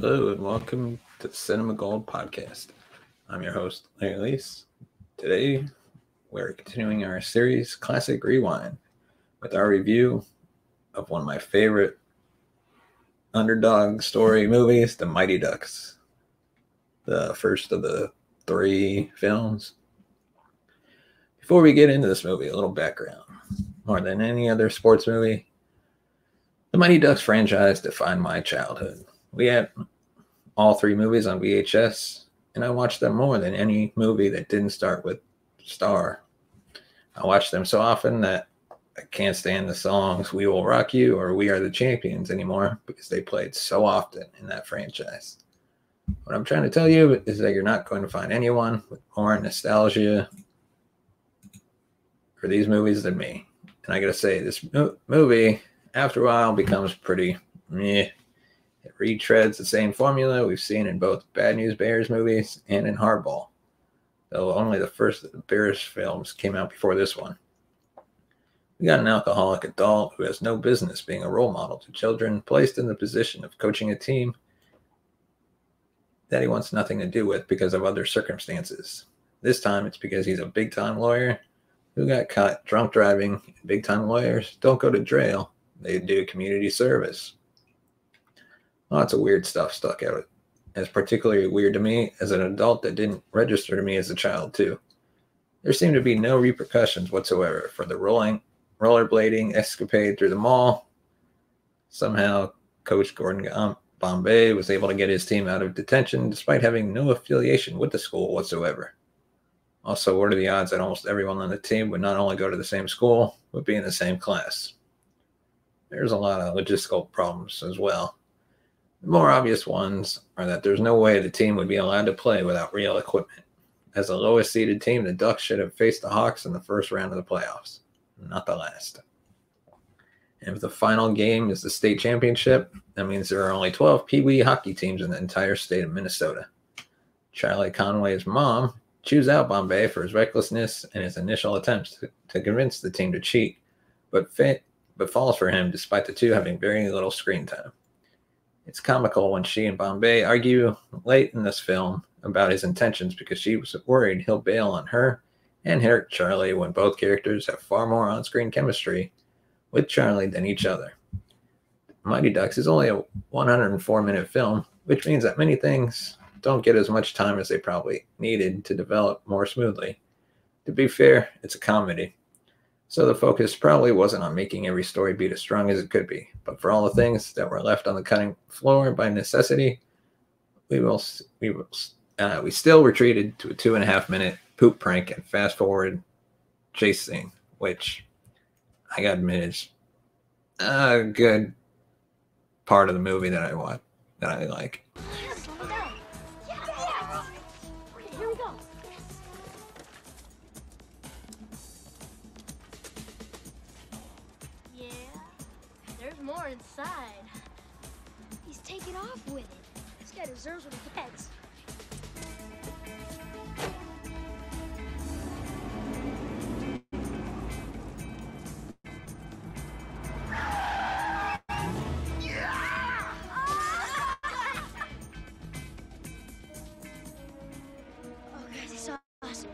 Hello and welcome to the Cinema Gold podcast. I'm your host, Larry Leese. Today, we're continuing our series, Classic Rewind, with our review of one of my favorite underdog story movies, The Mighty Ducks, the first of the 3 films. Before we get into this movie, a little background. More than any other sports movie, the Mighty Ducks franchise defined my childhood. We had all 3 movies on VHS, and I watched them more than any movie that didn't start with Star. I watched them so often that I can't stand the songs We Will Rock You or We Are the Champions anymore because they played so often in that franchise. What I'm trying to tell you is that you're not going to find anyone with more nostalgia for these movies than me. And I gotta say, this movie, after a while, becomes pretty meh. It retreads the same formula we've seen in both Bad News Bears movies and in Hardball, though only the first of the Bears films came out before this one. We got an alcoholic adult who has no business being a role model to children, placed in the position of coaching a team that he wants nothing to do with because of other circumstances. This time it's because he's a big-time lawyer who got caught drunk driving. Big-time lawyers don't go to jail. They do community service. Lots of weird stuff stuck out as particularly weird to me as an adult that didn't register to me as a child too. There seemed to be no repercussions whatsoever for the rollerblading escapade through the mall. Somehow, Coach Gordon Bombay was able to get his team out of detention despite having no affiliation with the school whatsoever. Also, what are the odds that almost everyone on the team would not only go to the same school, but be in the same class? There's a lot of logistical problems as well. The more obvious ones are that there's no way the team would be allowed to play without real equipment. As the lowest seeded team, the Ducks should have faced the Hawks in the first round of the playoffs, not the last. And if the final game is the state championship, that means there are only 12 Pee Wee hockey teams in the entire state of Minnesota. Charlie Conway's mom chews out Bombay for his recklessness and his initial attempts to convince the team to cheat, but falls for him despite the two having very little screen time. It's comical when she and Bombay argue late in this film about his intentions because she was worried he'll bail on her and hurt Charlie when both characters have far more on-screen chemistry with Charlie than each other. Mighty Ducks is only a 104-minute film, which means that many things don't get as much time as they probably needed to develop more smoothly. To be fair, it's a comedy, so the focus probably wasn't on making every story beat as strong as it could be. But for all the things that were left on the cutting floor by necessity, we still retreated to a 2.5-minute poop prank and fast forward chase scene, which I gotta admit is a good part of the movie that I want, that I like. More inside. He's taking off with it. This guy deserves what he gets. Oh, guys, he saw us.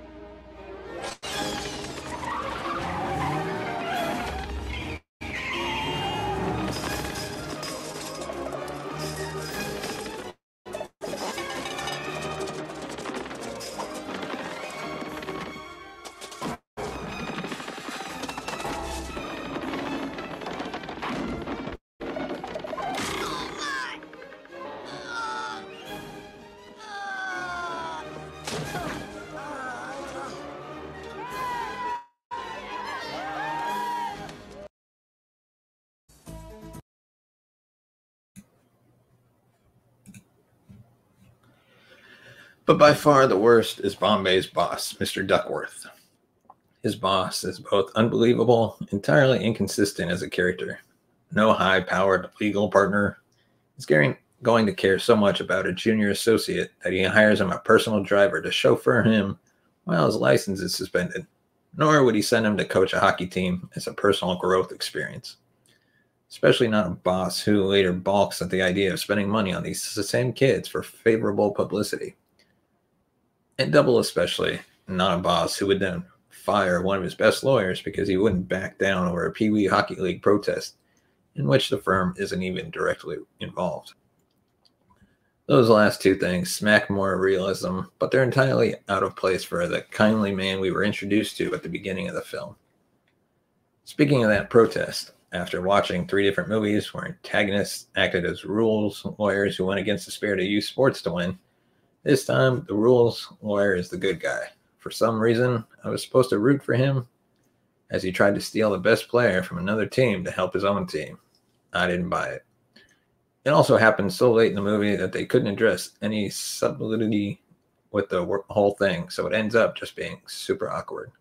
But by far the worst is Bombay's boss, Mr. Duckworth. His boss is both unbelievable, entirely inconsistent as a character. No high-powered legal partner is going to care so much about a junior associate that he hires him a personal driver to chauffeur him while his license is suspended. Nor would he send him to coach a hockey team as a personal growth experience. especially not a boss who later balks at the idea of spending money on these same kids for favorable publicity. And Double especially, not a boss who would then fire one of his best lawyers because he wouldn't back down over a Pee Wee Hockey League protest in which the firm isn't even directly involved. Those last two things smack more realism, but they're entirely out of place for the kindly man we were introduced to at the beginning of the film. Speaking of that protest, after watching 3 different movies where antagonists acted as rules lawyers who went against the spirit of youth sports to win, this time the rules lawyer is the good guy. For some reason, I was supposed to root for him as he tried to steal the best player from another team to help his own team. I didn't buy it. It also happened so late in the movie that they couldn't address any subtlety with the whole thing, so it ends up just being super awkward.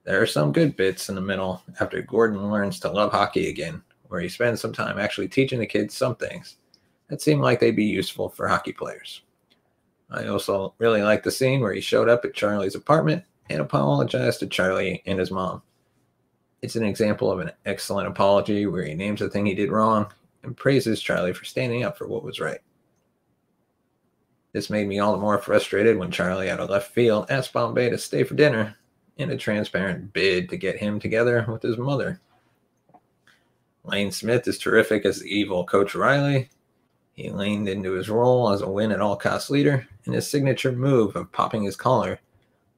There are some good bits in the middle after Gordon learns to love hockey again, where he spends some time actually teaching the kids some things that seem like they'd be useful for hockey players. I also really like the scene where he showed up at Charlie's apartment and apologized to Charlie and his mom. It's an example of an excellent apology where he names the thing he did wrong and praises Charlie for standing up for what was right. This made me all the more frustrated when Charlie, out of left field, asked Bombay to stay for dinner in a transparent bid to get him together with his mother. Lane Smith is terrific as the evil Coach Riley. He leaned into his role as a win-at-all-cost leader, and his signature move of popping his collar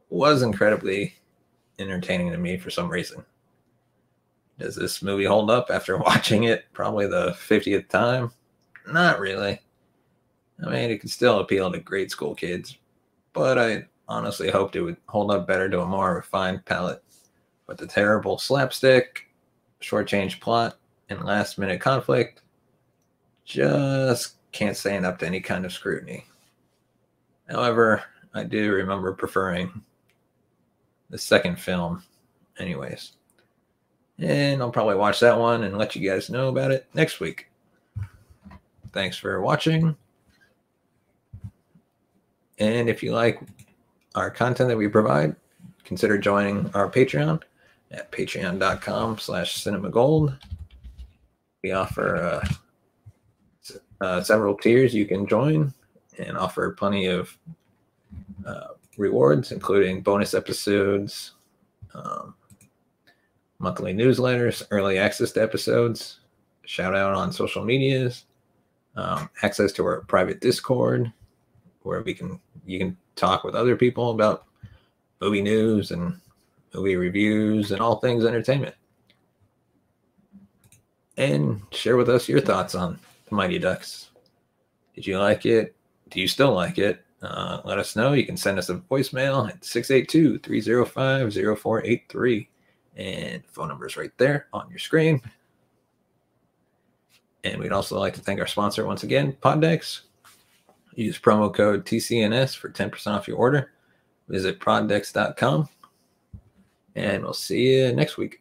was incredibly entertaining to me for some reason. Does this movie hold up after watching it probably the 50th time? Not really. I mean, it could still appeal to grade school kids, but I honestly hoped it would hold up better to a more refined palate. But the terrible slapstick, shortchanged plot, and last-minute conflict just can't stand up to any kind of scrutiny. However, I do remember preferring the second film anyways. And I'll probably watch that one and let you guys know about it next week. Thanks for watching. And if you like our content that we provide, consider joining our Patreon at patreon.com/cinemagold. We offer several tiers you can join and offer plenty of rewards, including bonus episodes, monthly newsletters, early access to episodes, shout out on social medias, access to our private Discord where you can talk with other people about movie news and movie reviews and all things entertainment. And share with us your thoughts on The Mighty Ducks. Did you like it? Do you still like it? Let us know. You can send us a voicemail at 682-305-0483. And phone number is right there on your screen. And we'd also like to thank our sponsor once again, Poddex. Use promo code TCNS for 10% off your order. Visit poddex.com. And we'll see you next week.